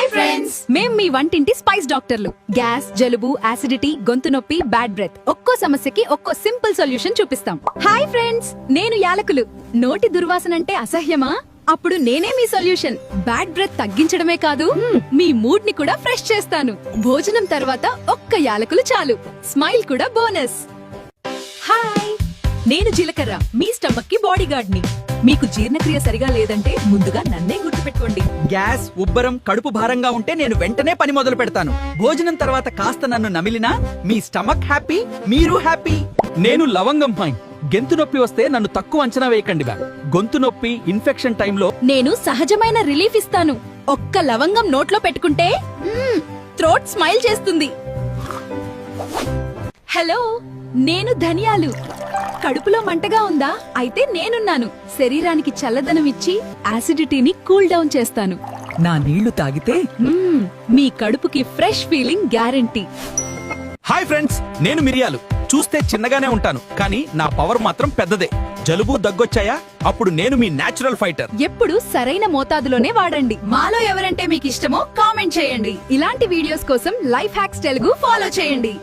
Hi friends, మేం మీ వంటింటి spice డాక్టర్లు. గ్యాస్, జలుబు, యాసిడిటీ, గొంతు నొప్పి, బ్యాడ్ బ్రెత్, ఒక్కో సమస్యకి ఒక్కో సింపుల్ సొల్యూషన్ చూపిస్తాం. హాయ్ ఫ్రెండ్స్, నేను యాలకులు. నోటి దుర్వాసన అంటే అసహ్యమా? అప్పుడు నేనే మీ సొల్యూషన్. బ్యాడ్ బ్రెత్ తగ్గించడమే కాదు, మీ మూడ్ ని కూడా ఫ్రెష్ చేస్తాను. భోజనం తర్వాత ఒక్క యాలకులు చాలు. స్మైల్ కూడా బోనస్. హాయ్, నేను జీలకర్ర, మీ స్టమక్ కి బాడీ గార్డ్ ని. మీకు జీర్ణక్రియ సరిగా లేదంటే ముందుగా నన్నే గుర్తుపెట్టుకోండి. గ్యాస్, ఉబ్బరం, కడుపు భారంగా ఉంటే నేను వెంటనే పని మొదలు పెడతాను. భోజనం తర్వాత కాస్త నన్ను నమిలినా మీ స్టమక్ హ్యాపీ, మీరు హ్యాపీ. నేను లవంగం పై గొంతు నొప్పి వస్తే నన్ను తక్కువ అంచనా వేయకండి. గొంతు నొప్పి, ఇన్ఫెక్షన్ టైంలో నేను సహజమైన రిలీఫ్ ఇస్తాను. ఒక్క లవంగం నోట్లో పెట్టుకుంటే థ్రోట్ స్మైల్ చేస్తుంది. హలో, నేను ధనియాలు. కడుపులో మంటగా ఉందా? అయితే నేనున్నాను. శరీరానికి చల్లదనం ఇచ్చి యాసిడిటీని కూల్ డౌన్ చేస్తాను. నా నీళ్లు తాగితే మీ కడుపుకి fresh feeling guarantee. Hi friends, నేను మిరియాలు. చూస్తే చిన్నగానే ఉంటాను, కానీ నా పవర్ మాత్రం పెద్దదే. జలుబు, దగ్గొచ్చాయా? అప్పుడు నేను మీ నేచురల్ ఫైటర్. ఎప్పుడు సరైన మోతాదులోనే వాడండి. మాలో ఎవరంటే మీకు ఇష్టమో కామెంట్ చేయండి. ఇలాంటి వీడియోస్ కోసం లైఫ్ హ్యాక్స్ తెలుగు ఫాలో చేయండి.